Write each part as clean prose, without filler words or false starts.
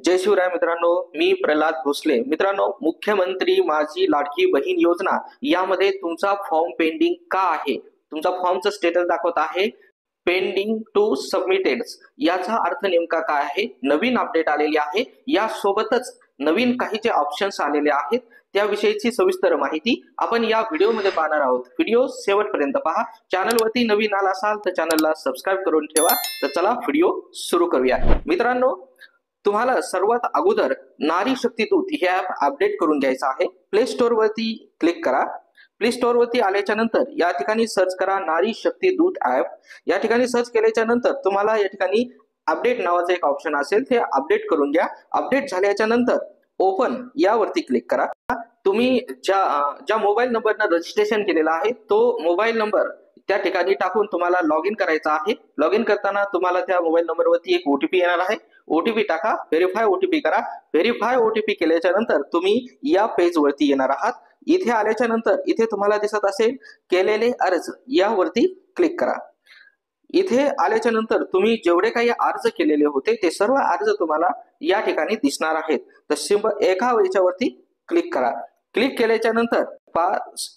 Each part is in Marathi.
जय शिवराय मित्रांनो, मी प्रल्हाद भोसले। मित्रांनो, मुख्यमंत्री माझी लाडकी बहीण योजना यामध्ये तुमचा फॉर्म पेंडिंग का आहे, तुमचा फॉर्मचा स्टेटस दाखवत आहे पेंडिंग टू सबमिटेड। याचा अर्थ नेमका काय आहे? नवीन अपडेट आलेली आहे, यासोबतच नवीन काही जे ऑप्शन्स आलेले आहेत त्याविषयीची सविस्तर माहिती आपण या व्हिडिओमध्ये पाहणार आहोत। व्हिडिओ शेवटपर्यंत पहा। चॅनलवरती नवीन आला असाल तर चॅनलला सबस्क्राइब करून ठेवा। तर चला व्हिडिओ सुरू करूया। मित्रांनो, तुम्हाला सर्वात अगोदर नारी शक्ती दूत हे ऍप अपडेट करून घ्यायचं आहे। प्ले स्टोर वरती क्लिक करा। प्ले स्टोर वरती आल्याच्या नंतर या ठिकाणी सर्च करा नारी शक्ती दूत ऍप। या ठिकाणी सर्च केल्याच्या नंतर तुम्हाला या ठिकाणी अपडेट नावाचं एक ऑप्शन असेल, ते अपडेट करून घ्या। अपडेट झाल्याच्या नंतर ओपन यावरती क्लिक करा। तुम्ही ज्या मोबाईल नंबरनं रजिस्ट्रेशन केलेला आहे तो मोबाईल नंबर त्या ठिकाणी टाकून तुम्हाला लॉग इन करायचं आहे। लॉग इन करताना तुम्हाला त्या मोबाईल नंबरवरती एक ओटीपी येणार आहे। ओटीपी टाका, व्हेरीफाय ओटीपी करा। व्हेरीफाय ओटीपी केल्याच्या नंतर तुम्ही या पेज वरती येणार आहात। इथे आल्याच्या नंतर इथे तुम्हाला दिसत असेल केलेले अर्ज, यावरती क्लिक करा। इथे आल्याच्या नंतर तुम्ही जेवढे काही अर्ज केलेले होते ते सर्व अर्ज तुम्हाला या ठिकाणी दिसणार आहेत। तर सिंपल एका याच्यावरती क्लिक करा। क्लिक केल्याच्या नंतर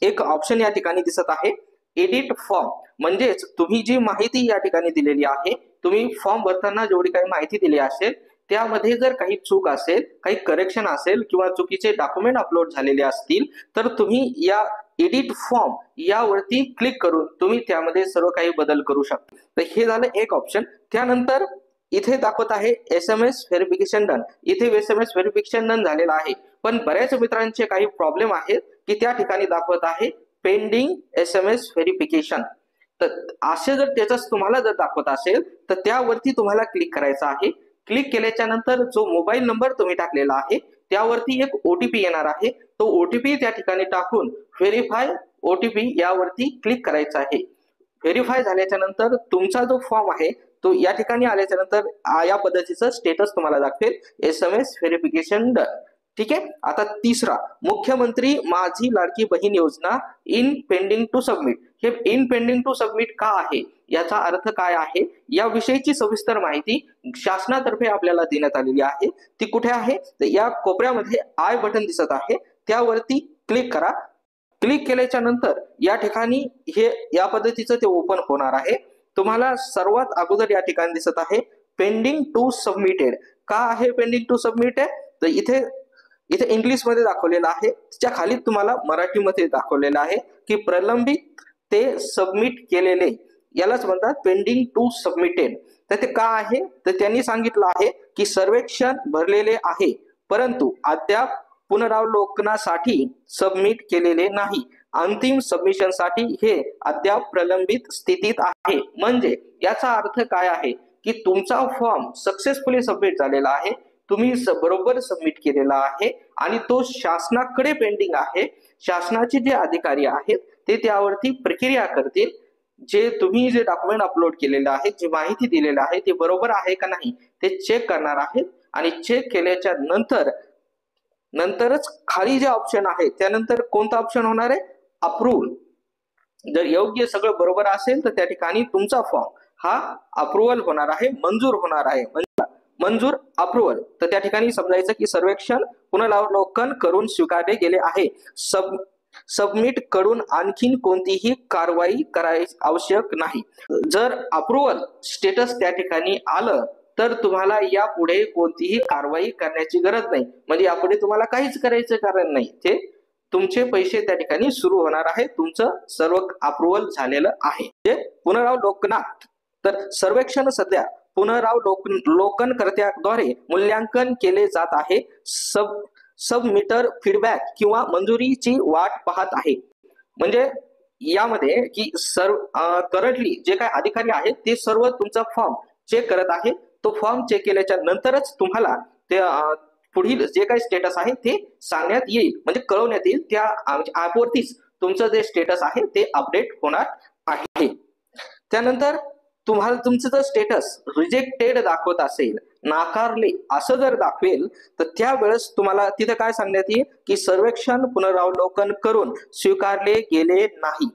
एक ऑप्शन या ठिकाणी दिसत आहे एडिट फॉर्म, म्हणजेच तुम्ही जी माहिती या ठिकाणी दिलेली आहे, तुम्ही फॉर्म भरताना जेवढी काही माहिती दिली असेल त्यामध्ये जर काही चूक असेल, काही करेक्शन असेल किंवा चुकीचे डॉक्युमेंट अपलोड झालेले असतील तर तुम्ही या एडिट फॉर्म यावरती क्लिक करून तुम्ही त्यामध्ये सर्व काही बदल करू शकता। तर हे झालं एक ऑप्शन। त्यानंतर इथे दाखवत आहे SMS व्हेरिफिकेशन डन। इथे SMS व्हेरिफिकेशन डन झालेला आहे, पण बऱ्याच मित्रांचे काही प्रॉब्लेम आहेत की त्या ठिकाणी दाखवत आहे पेंडिंग SMS व्हेरिफिकेशन। तर असे जर त्याच तुम्हाला जर दाखवत असेल तर त्यावरती तुम्हाला क्लिक करायचं आहे। क्लिक केल्याच्या नंतर जो मोबाईल नंबर तुम्ही टाकलेला आहे त्यावरती एक ओटीपी येणार आहे। तो ओटीपी त्या ठिकाणी टाकून व्हेरीफाय ओटीपी यावरती क्लिक करायचं आहे। व्हेरीफाय झाल्याच्या नंतर तुमचा जो फॉर्म आहे तो या ठिकाणी आल्याच्या नंतर या पद्धतीचं स्टेटस तुम्हाला दाखवेल SMS व्हेरिफिकेशन डन। ठीक आहे। आता तिसरा, मुख्यमंत्री माझी लाडकी बहीण योजना इन पेंडिंग टू सबमिट। हे इन पेंडिंग टू सबमिट का आहे, याचा अर्थ काय आहे, याविषयीची सविस्तर माहिती शासनातर्फे आपल्याला देण्यात आलेली आहे। ती कुठे आहे तर या कोपऱ्यामध्ये आय बटन दिसत आहे, त्यावरती क्लिक करा। क्लिक केल्याच्या नंतर या ठिकाणी हे या पद्धतीचं ते ओपन होणार आहे। तुम्हाला सर्वात अगोदर या ठिकाणी दिसत आहे पेंडिंग टू सबमिटेड। का आहे पेंडिंग टू सबमिटेड, तर इथे इंग्लिश मध्ये दाखवलेलं आहे, त्याच्या खाली तुम्हाला मराठीमध्ये दाखवलेलं आहे की प्रलंबित ते सबमिट केलेले, यालाच म्हणतात पेंडिंग टू सबमिटेड। तर ते का आहे तर त्यांनी सांगितलं आहे की सर्वेक्षण भरलेले आहे परंतु अद्याप पुनरावलोकनासाठी सबमिट केलेले नाही। अंतिम सबमिशन साठी हे अद्याप प्रलंबित स्थितीत आहे। म्हणजे याचा अर्थ काय आहे की तुमचा फॉर्म सक्सेसफुली सबमिट झालेला आहे, तुम्ही बरोबर सबमिट केलेला आहे आणि तो शासनाकडे पेंडिंग आहे। शासनाचे जे अधिकारी आहेत ते त्यावरती प्रक्रिया करतील। तुम्ही जे डॉक्युमेंट अपलोड केलेले आहे, जी माहिती दिलेली आहे ते बरोबर आहे का नाही ते चेक करणार आहेत आणि चेक केल्याच्या नंतरच खाली जे ऑप्शन आहे त्यानंतर कोणता ऑप्शन होणार आहे, अप्रूव्ह। जर योग्य सगळं बरोबर असेल तर त्या ठिकाणी तुमचा फॉर्म हा अप्रूव्हल होणार आहे, मंजूर होणार आहे। मंजूर अप्रूव्हल, तर त्या ठिकाणी समजायचं की सर्वेक्षण पुनरावलोकन करून स्वीकारले गेले आहे। सबमिट कडून आणखीन कोणतीही कारवाई करायची आवश्यक नाही। जर अप्रूव्हल स्टेटस त्या ठिकाणी आलं तर तुम्हाला यापुढे कोणतीही कारवाई करण्याची गरज नाही, म्हणजे यापुढे तुम्हाला काहीच करायचं कारण नाही। ते तुमचे पैसे त्या ठिकाणी सुरू होणार आहे, तुमचं सर्व अप्रूव्हल झालेलं आहे। जे पुनरावलोकनात, तर सर्वेक्षण सध्या पुनरावलोकनकर्त्याद्वारे मूल्यांकन केले जात आहे। सबमिटर फीडबॅक किंवा मंजुरीची वाट पाहत आहे। म्हणजे यामध्ये की करंटली जे काही अधिकारी आहेत ते सर्व तुमचा फॉर्म चेक करत आहे। तो फॉर्म चेक केल्याच्या नंतरच तुम्हाला ते पुढील जे काही स्टेटस आहे ते सांगण्यात येईल, म्हणजे कळवण्यात येईल। त्या ऍपवरतीच तुमचं जे स्टेटस आहे ते अपडेट होणार आहे। त्यानंतर तुम्हाला तुमचं जर स्टेटस रिजेक्टेड दाखवत असेल, नाकारले असं जर दाखवेल तर त्यावेळेस तुम्हाला तिथे काय सांगण्यात येईल की सर्वेक्षण पुनरावलोकन करून स्वीकारले गेले नाही।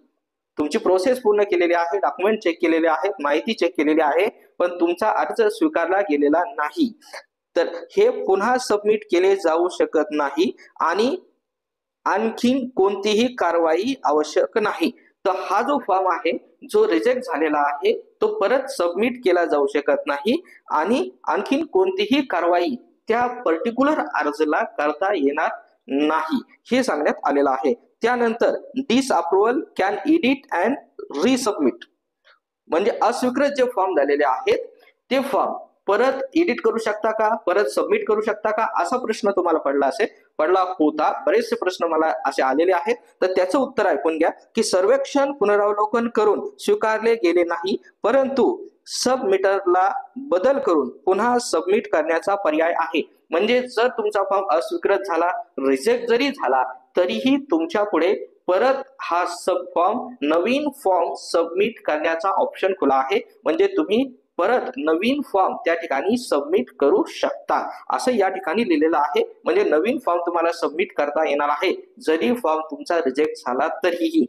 तुमची प्रोसेस पूर्ण केलेली आहे, डॉक्युमेंट चेक केलेले आहेत, माहिती चेक केलेली आहे, पण तुमचा अर्ज स्वीकारला गेलेला नाही। तर हे पुन्हा सबमिट केले जाऊ शकत नाही आणि आणखीन कोणतीही कारवाई आवश्यक नाही. तर हा जो फॉर्म आहे जो रिजेक्ट झालेला आहे तो परत सबमिट केला जाऊ शकत नाही आणि आणखीन कोणतीही कारवाई त्या पर्टिक्युलर अर्जला करता येणार नाही हे सांगण्यात आलेलं आहे. त्यानंतर disapproval can edit and resubmit, म्हणजे अस्वीकृत जे फॉर्म झालेले आहेत ते फॉर्म परत एडिट करू शकता का, परत सबमिट करू शकता का, असा प्रश्न तुम्हाला पडला होता. बरेचसे प्रश्न मला असे आलेले आहेत. तर त्याचं उत्तर ऐकून घ्या की सर्वेक्षण पुनरावलोकन करून स्वीकारले गेले नाही, परंतु सबमिटरला बदल करून पुन्हा सबमिट करण्याचा पर्याय आहे. म्हणजे जर तुमचा फॉर्म अस्वीकृत झाला, रिजेक्ट जरी झाला, तरीही तुमच्या पुढे परत हा सब फॉर्म नवीन फॉर्म सबमिट करण्याचा ऑप्शन खुला आहे. म्हणजे तुम्ही परत नवीन फॉर्म त्या ठिकाणी सबमिट करू शकता असं या ठिकाणी लिहिलेलं आहे. म्हणजे नवीन फॉर्म तुम्हाला सबमिट करता येणार आहे जरी फॉर्म तुमचा रिजेक्ट झाला तरीही.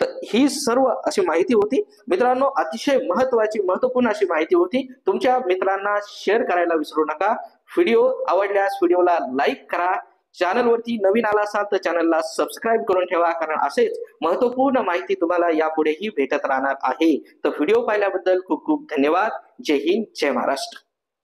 तर ही सर्व अशी माहिती होती मित्रांनो, अतिशय महत्वपूर्ण अशी माहिती होती. तुमच्या मित्रांना शेअर करायला विसरू नका. व्हिडिओ आवडल्यास व्हिडिओला लाईक करा. चॅनलवरती नवीन आला असाल तर चॅनलला सबस्क्राईब करून ठेवा, कारण असेच महत्वपूर्ण माहिती तुम्हाला यापुढेही भेटत राहणार आहे. तर व्हिडिओ पाहिल्याबद्दल खूप खूप धन्यवाद. जय हिंद, जय महाराष्ट्र.